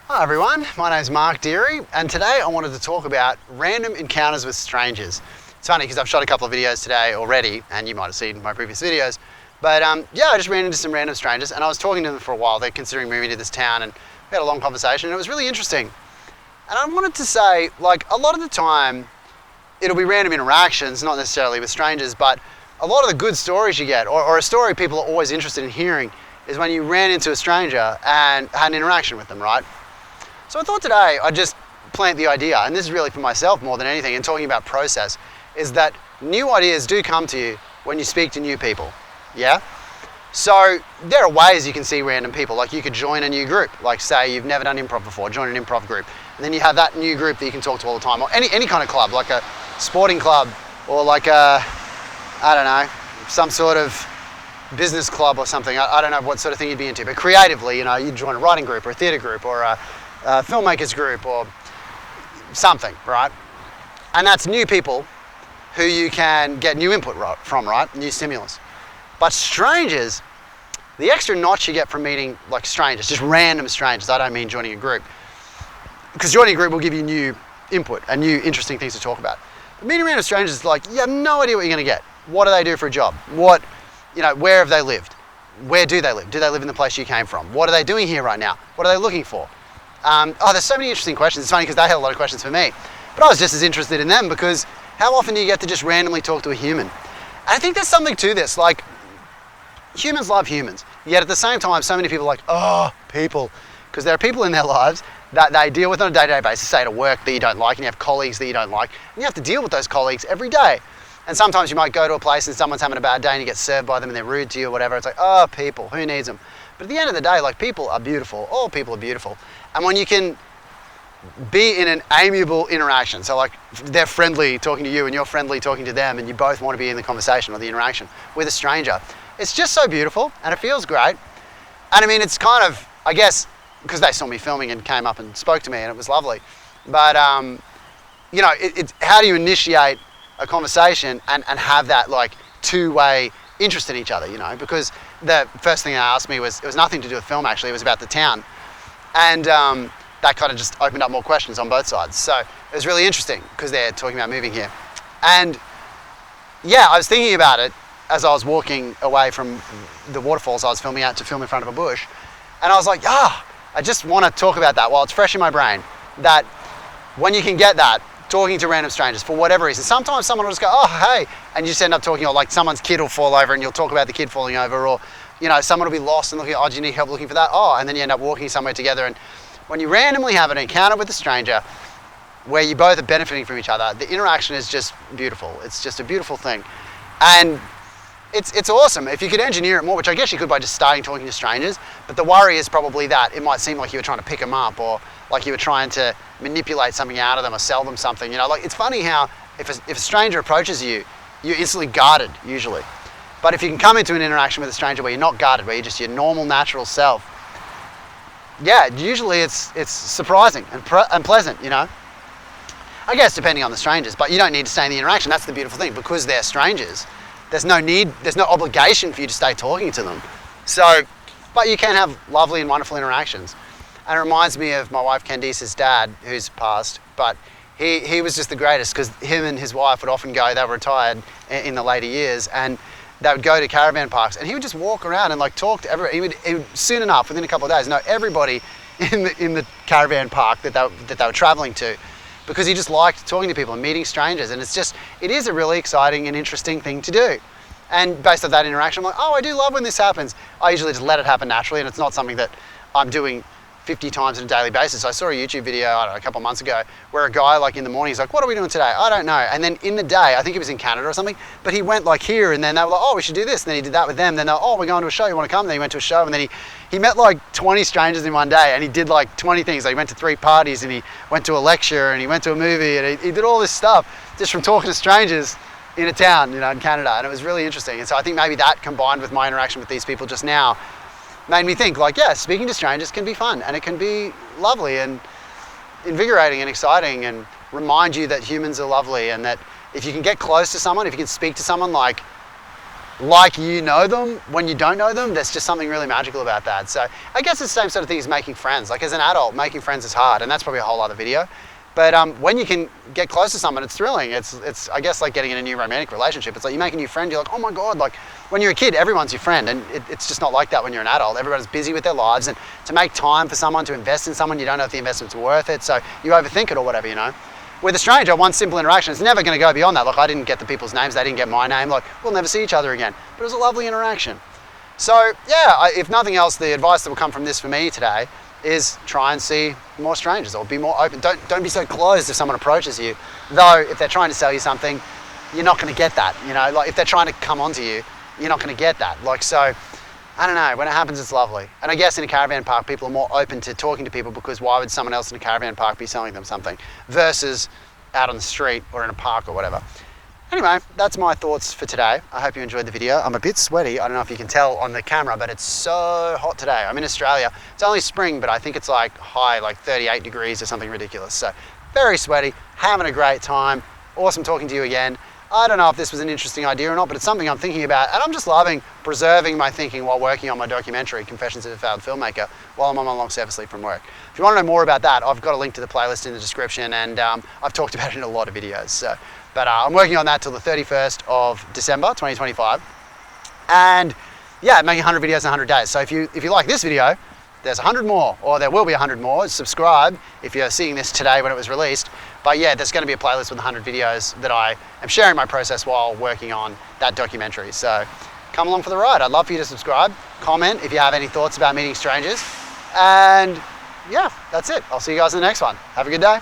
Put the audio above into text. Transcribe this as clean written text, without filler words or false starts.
Hi everyone, my name's Mark Deere, and today I wanted to talk about random encounters with strangers. It's funny because I've shot a couple of videos today already, and you might have seen my previous videos, but yeah, I just ran into some random strangers and I was talking to them for a while. They're considering moving to this town and we had a long conversation and it was really interesting. And I wanted to say, like, a lot of the time it'll be random interactions, not necessarily with strangers, but a lot of the good stories you get, or a story people are always interested in hearing, is when you ran into a stranger and had an interaction with them, right? So I thought today I'd just plant the idea, and this is really for myself more than anything, and talking about process, is that new ideas do come to you when you speak to new people, yeah? So there are ways you can see random people, like you could join a new group, like say you've never done improv before, join an improv group, and then you have that new group that you can talk to all the time, or any kind of club, like a sporting club, or like a, I don't know, some sort of business club or something. I don't know what sort of thing you'd be into, but creatively, you know, you'd join a writing group or a theatre group or a filmmakers group or something, right? And that's new people who you can get new input from, right? New stimulus. But strangers, the extra notch you get from meeting like strangers, just random strangers, I don't mean joining a group, because joining a group will give you new input and new interesting things to talk about. But meeting random strangers is like, you have no idea what you're going to get. What do they do for a job? What, you know, where have they lived? Where do they live? Do they live in the place you came from? What are they doing here right now? What are they looking for? There's so many interesting questions. It's funny because they had a lot of questions for me, but I was just as interested in them, because how often do you get to just randomly talk to a human? And I think there's something to this, like humans love humans, yet at the same time so many people are like, oh, people, because there are people in their lives that they deal with on a day-to-day basis, say at work that you don't like, and you have colleagues that you don't like, and you have to deal with those colleagues every day. And sometimes you might go to a place and someone's having a bad day and you get served by them and they're rude to you or whatever. It's like, oh, people, who needs them? But at the end of the day, like, people are beautiful. All people are beautiful. And when you can be in an amiable interaction, so like they're friendly talking to you and you're friendly talking to them, and you both want to be in the conversation or the interaction with a stranger, it's just so beautiful and it feels great. And I mean, it's kind of, I guess, because they saw me filming and came up and spoke to me and it was lovely. But, you know, it's how do you initiate a conversation and have that like two-way interest in each other, you know? Because the first thing they asked me was, it was nothing to do with film actually, it was about the town. And that kind of just opened up more questions on both sides. So it was really interesting because they're talking about moving here. And yeah, I was thinking about it as I was walking away from the waterfalls I was filming at to film in front of a bush. And I was like, I just want to talk about that while it's fresh in my brain, that when you can get that, talking to random strangers for whatever reason. Sometimes someone will just go, oh, hey, and you just end up talking, or like someone's kid will fall over and you'll talk about the kid falling over, or, you know, someone will be lost and looking, oh, do you need help looking for that? Oh, and then you end up walking somewhere together. And when you randomly have an encounter with a stranger where you both are benefiting from each other, the interaction is just beautiful. It's just a beautiful thing. And it's awesome. If you could engineer it more, which I guess you could by just starting talking to strangers, but the worry is probably that it might seem like you were trying to pick them up, or like you were trying to manipulate something out of them or sell them something. You know, like, it's funny how if a stranger approaches you, you're instantly guarded usually. But if you can come into an interaction with a stranger where you're not guarded, where you're just your normal natural self, yeah, usually it's surprising and pleasant, you know. I guess depending on the strangers, but you don't need to stay in the interaction. That's the beautiful thing, because they're strangers. There's no need, there's no obligation for you to stay talking to them. So, but you can have lovely and wonderful interactions. And it reminds me of my wife Candice's dad, who's passed, but he was just the greatest, because him and his wife would often go, they were retired in the later years, and they would go to caravan parks and he would just walk around and like talk to everybody. He would soon enough, within a couple of days, know everybody in the caravan park that they were traveling to, because he just liked talking to people and meeting strangers. And it is a really exciting and interesting thing to do. And based on that interaction, I'm like, oh, I do love when this happens. I usually just let it happen naturally, and it's not something that I'm doing 50 times on a daily basis. I saw a YouTube video, I don't know, a couple of months ago, where a guy like in the morning, he's like, what are we doing today? I don't know. And then in the day, I think he was in Canada or something, but he went like here, and then they were like, oh, we should do this. And then he did that with them. Then they were, oh, we're going to a show, you want to come? And then he went to a show, and then he met like 20 strangers in one day, and he did like 20 things. Like, he went to 3 parties, and he went to a lecture, and he went to a movie, and he did all this stuff just from talking to strangers in a town, you know, in Canada. And it was really interesting. And so I think maybe that, combined with my interaction with these people just now, made me think, like, yeah, speaking to strangers can be fun, and it can be lovely and invigorating and exciting, and remind you that humans are lovely, and that if you can get close to someone, if you can speak to someone like like you know them when you don't know them. There's just something really magical about that. So I guess it's the same sort of thing as making friends. Like as an adult, making friends is hard, and that's probably a whole other video. But when you can get close to someone, it's thrilling. It's I guess like getting in a new romantic relationship. It's like you make a new friend, you're like, oh my God, like when you're a kid, everyone's your friend, and it's just not like that when you're an adult. Everybody's busy with their lives, and to make time for someone, to invest in someone, you don't know if the investment's worth it, so you overthink it or whatever, you know. With a stranger, one simple interaction, it's never gonna go beyond that. Like I didn't get the people's names, they didn't get my name, like we'll never see each other again. But it was a lovely interaction. So yeah, if nothing else, the advice that will come from this for me today is try and see more strangers, or be more open. Don't be so closed if someone approaches you. Though if they're trying to sell you something, you're not going to get that. You know, like if they're trying to come onto you, you're not going to get that. Like so, I don't know. When it happens, it's lovely. And I guess in a caravan park, people are more open to talking to people because why would someone else in a caravan park be selling them something versus out on the street or in a park or whatever. Anyway, that's my thoughts for today. I hope you enjoyed the video. I'm a bit sweaty. I don't know if you can tell on the camera, but it's so hot today. I'm in Australia. It's only spring, but I think it's like high, like 38 degrees or something ridiculous. So very sweaty, having a great time. Awesome talking to you again. I don't know if this was an interesting idea or not, but it's something I'm thinking about, and I'm just loving preserving my thinking while working on my documentary, Confessions of a Failed Filmmaker, while I'm on my long service leave from work. If you want to know more about that, I've got a link to the playlist in the description, and I've talked about it in a lot of videos. So. But I'm working on that till the 31st of December, 2025. And yeah, making 100 videos in 100 days. So if you like this video, there's 100 more, or there will be 100 more. Subscribe if you're seeing this today when it was released. But yeah, there's going to be a playlist with 100 videos that I am sharing my process while working on that documentary. So come along for the ride. I'd love for you to subscribe, comment if you have any thoughts about meeting strangers. And yeah, that's it. I'll see you guys in the next one. Have a good day.